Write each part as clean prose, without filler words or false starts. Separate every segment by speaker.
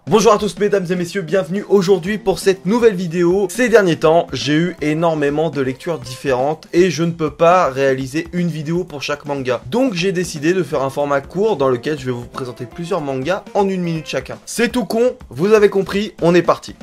Speaker 1: Bonjour à tous mesdames et messieurs, bienvenue aujourd'hui pour cette nouvelle vidéo. Ces derniers temps, j'ai eu énormément de lectures différentes et je ne peux pas réaliser une vidéo pour chaque manga. Donc j'ai décidé de faire un format court dans lequel je vais vous présenter plusieurs mangas en 1 minute chacun. C'est tout con, vous avez compris, on est parti.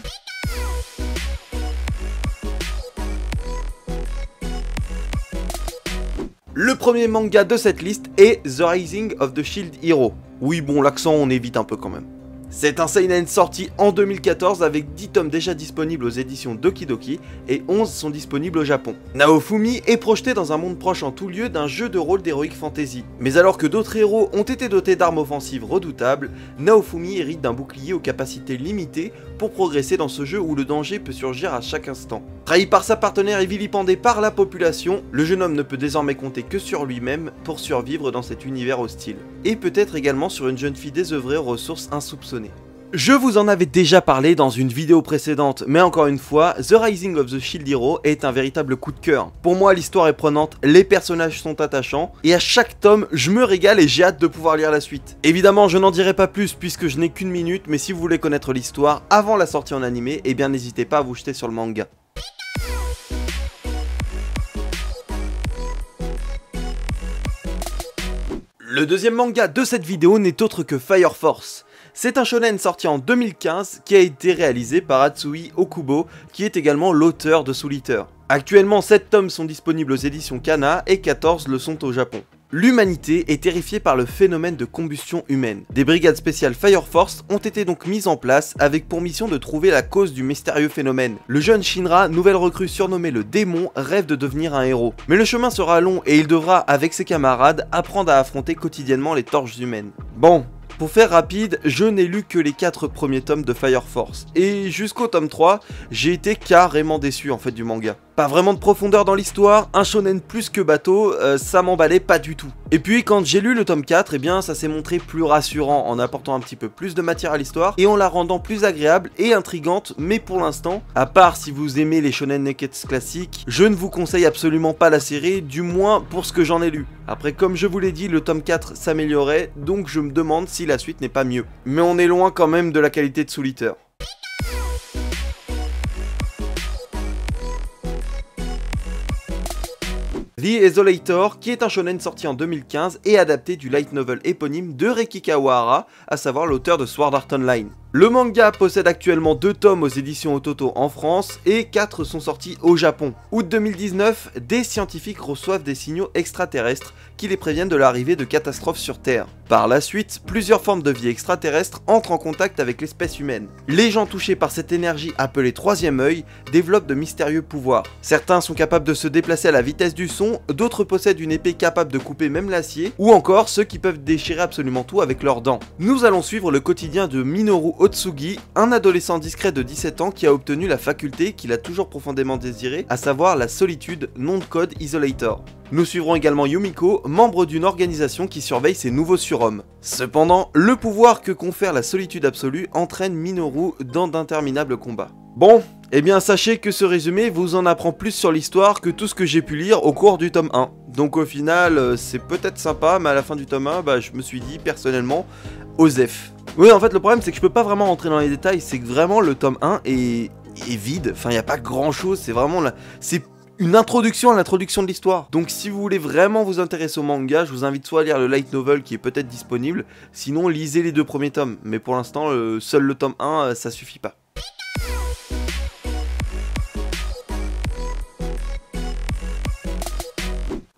Speaker 1: Le premier manga de cette liste est The Rising of the Shield Hero. Oui bon, l'accent on évite un peu quand même. C'est un seinen sorti en 2014 avec 10 tomes déjà disponibles aux éditions Doki Doki et 11 sont disponibles au Japon. Naofumi est projeté dans un monde proche en tout lieu d'un jeu de rôle d'heroic fantasy. Mais alors que d'autres héros ont été dotés d'armes offensives redoutables, Naofumi hérite d'un bouclier aux capacités limitées pour progresser dans ce jeu où le danger peut surgir à chaque instant. Trahi par sa partenaire et vilipendé par la population, le jeune homme ne peut désormais compter que sur lui-même pour survivre dans cet univers hostile. Et peut-être également sur une jeune fille désœuvrée aux ressources insoupçonnées. Je vous en avais déjà parlé dans une vidéo précédente, mais encore une fois, The Rising of the Shield Hero est un véritable coup de cœur. Pour moi, l'histoire est prenante, les personnages sont attachants, et à chaque tome, je me régale et j'ai hâte de pouvoir lire la suite. Évidemment, je n'en dirai pas plus puisque je n'ai qu'une minute, mais si vous voulez connaître l'histoire avant la sortie en animé, eh bien n'hésitez pas à vous jeter sur le manga. Le deuxième manga de cette vidéo n'est autre que Fire Force. C'est un shonen sorti en 2015 qui a été réalisé par Hatsui Okubo, qui est également l'auteur de Soul Eater. Actuellement, 7 tomes sont disponibles aux éditions Kana et 14 le sont au Japon. L'humanité est terrifiée par le phénomène de combustion humaine. Des brigades spéciales Fire Force ont été donc mises en place avec pour mission de trouver la cause du mystérieux phénomène. Le jeune Shinra, nouvelle recrue surnommée le démon, rêve de devenir un héros. Mais le chemin sera long et il devra, avec ses camarades, apprendre à affronter quotidiennement les torches humaines. Bon. Pour faire rapide, je n'ai lu que les 4 premiers tomes de Fire Force, et jusqu'au tome 3, j'ai été carrément déçu en fait du manga. Pas vraiment de profondeur dans l'histoire, un shonen plus que bateau, ça m'emballait pas du tout. Et puis quand j'ai lu le tome 4, eh bien ça s'est montré plus rassurant en apportant un petit peu plus de matière à l'histoire et en la rendant plus agréable et intrigante, mais pour l'instant, à part si vous aimez les shonen naked classiques, je ne vous conseille absolument pas la série, du moins pour ce que j'en ai lu. Après comme je vous l'ai dit, le tome 4 s'améliorait, donc je me demande si la suite n'est pas mieux. Mais on est loin quand même de la qualité de Soul Eater. The Isolator, qui est un shonen sorti en 2015 et adapté du light novel éponyme de Reiki Kawahara, à savoir l'auteur de Sword Art Online. Le manga possède actuellement 2 tomes aux éditions Ototo en France et 4 sont sortis au Japon. Août 2019, des scientifiques reçoivent des signaux extraterrestres qui les préviennent de l'arrivée de catastrophes sur Terre. Par la suite, plusieurs formes de vie extraterrestres entrent en contact avec l'espèce humaine. Les gens touchés par cette énergie appelée troisième œil développent de mystérieux pouvoirs. Certains sont capables de se déplacer à la vitesse du son, d'autres possèdent une épée capable de couper même l'acier, ou encore ceux qui peuvent déchirer absolument tout avec leurs dents. Nous allons suivre le quotidien de Minoru Otsugi, un adolescent discret de 17 ans qui a obtenu la faculté qu'il a toujours profondément désirée, à savoir la solitude, nom de code Isolator. Nous suivrons également Yumiko, membre d'une organisation qui surveille ces nouveaux surhommes. Cependant, le pouvoir que confère la solitude absolue entraîne Minoru dans d'interminables combats. Bon, eh bien sachez que ce résumé vous en apprend plus sur l'histoire que tout ce que j'ai pu lire au cours du tome 1. Donc au final, c'est peut-être sympa, mais à la fin du tome 1, je me suis dit personnellement, Osef. Oui, en fait, le problème c'est que je peux pas vraiment rentrer dans les détails, c'est que vraiment le tome 1 est vide, enfin il n'y a pas grand chose, c'est vraiment là, c'est une introduction à l'introduction de l'histoire. Donc si vous voulez vraiment vous intéresser au manga, je vous invite soit à lire le light novel qui est peut-être disponible, sinon lisez les 2 premiers tomes, mais pour l'instant, seul le tome 1, ça suffit pas.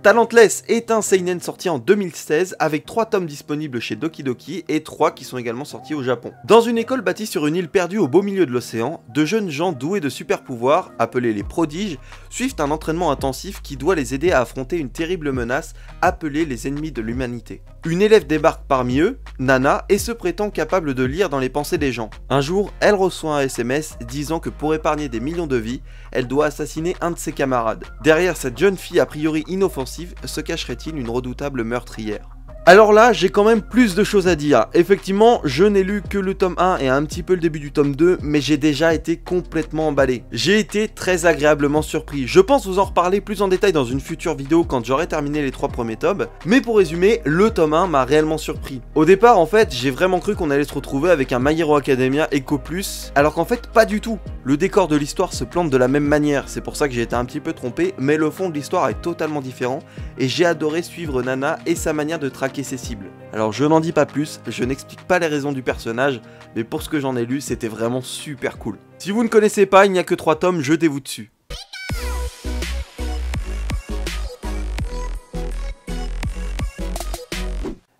Speaker 1: Talentless est un seinen sorti en 2016 avec 3 tomes disponibles chez Doki Doki et 3 qui sont également sortis au Japon. Dans une école bâtie sur une île perdue au beau milieu de l'océan, de jeunes gens doués de super pouvoirs, appelés les prodiges, suivent un entraînement intensif qui doit les aider à affronter une terrible menace appelée les ennemis de l'humanité. Une élève débarque parmi eux, Nana, et se prétend capable de lire dans les pensées des gens. Un jour, elle reçoit un SMS disant que pour épargner des millions de vies, elle doit assassiner un de ses camarades. Derrière cette jeune fille a priori inoffensive, se cacherait-il une redoutable meurtrière? Alors là, j'ai quand même plus de choses à dire. Effectivement, je n'ai lu que le tome 1 et un petit peu le début du tome 2, mais j'ai déjà été complètement emballé. J'ai été très agréablement surpris. Je pense vous en reparler plus en détail dans une future vidéo quand j'aurai terminé les 3 premiers tomes, mais pour résumer, le tome 1 m'a réellement surpris. Au départ, en fait, j'ai vraiment cru qu'on allait se retrouver avec un My Hero Academia Echo Plus, alors qu'en fait, pas du tout. Le décor de l'histoire se plante de la même manière, c'est pour ça que j'ai été un petit peu trompé, mais le fond de l'histoire est totalement différent, et j'ai adoré suivre Nana et sa manière de traquer ses cibles. Alors je n'en dis pas plus, je n'explique pas les raisons du personnage, mais pour ce que j'en ai lu, c'était vraiment super cool. Si vous ne connaissez pas, il n'y a que 3 tomes, jetez-vous dessus.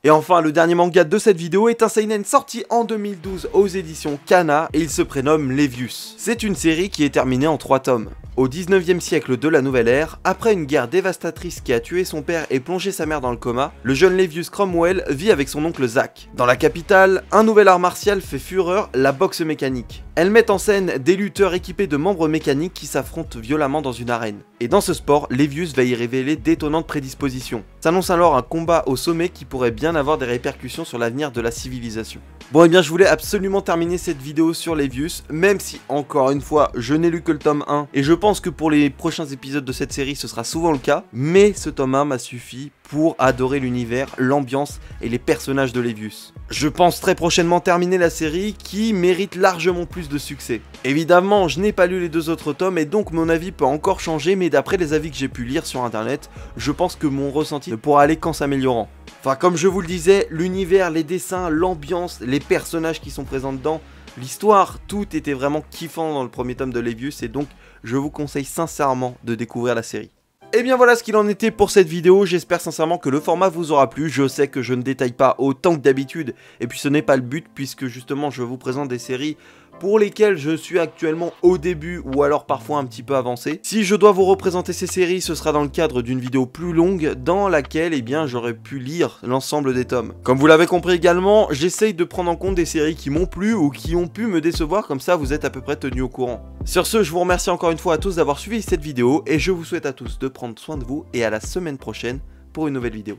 Speaker 1: Et enfin, le dernier manga de cette vidéo est un seinen sorti en 2012 aux éditions Kana et il se prénomme Levius. C'est une série qui est terminée en 3 tomes. Au 19e siècle de la Nouvelle Ère, après une guerre dévastatrice qui a tué son père et plongé sa mère dans le coma, le jeune Levius Cromwell vit avec son oncle Zack. Dans la capitale, un nouvel art martial fait fureur, la boxe mécanique. Elle met en scène des lutteurs équipés de membres mécaniques qui s'affrontent violemment dans une arène. Et dans ce sport, Levius va y révéler d'étonnantes prédispositions. S'annonce alors un combat au sommet qui pourrait bien avoir des répercussions sur l'avenir de la civilisation. Bon et bien je voulais absolument terminer cette vidéo sur Levius, même si encore une fois je n'ai lu que le tome 1 et je pense que pour les prochains épisodes de cette série ce sera souvent le cas, mais ce tome 1 m'a suffi pour adorer l'univers, l'ambiance et les personnages de Levius. Je pense très prochainement terminer la série qui mérite largement plus de succès. Évidemment, je n'ai pas lu les 2 autres tomes et donc mon avis peut encore changer, mais d'après les avis que j'ai pu lire sur internet, je pense que mon ressenti ne pourra aller qu'en s'améliorant. Enfin, comme je vous le disais, l'univers, les dessins, l'ambiance, les personnages qui sont présents dedans, l'histoire, tout était vraiment kiffant dans le premier tome de Levius et donc je vous conseille sincèrement de découvrir la série. Et bien voilà ce qu'il en était pour cette vidéo, j'espère sincèrement que le format vous aura plu, je sais que je ne détaille pas autant que d'habitude, et puis ce n'est pas le but puisque justement je vous présente des séries pour lesquelles je suis actuellement au début ou alors parfois un petit peu avancé. Si je dois vous représenter ces séries, ce sera dans le cadre d'une vidéo plus longue dans laquelle eh bien j'aurais pu lire l'ensemble des tomes. Comme vous l'avez compris également, j'essaye de prendre en compte des séries qui m'ont plu ou qui ont pu me décevoir, comme ça vous êtes à peu près tenus au courant. Sur ce, je vous remercie encore une fois à tous d'avoir suivi cette vidéo et je vous souhaite à tous de prendre soin de vous et à la semaine prochaine pour une nouvelle vidéo.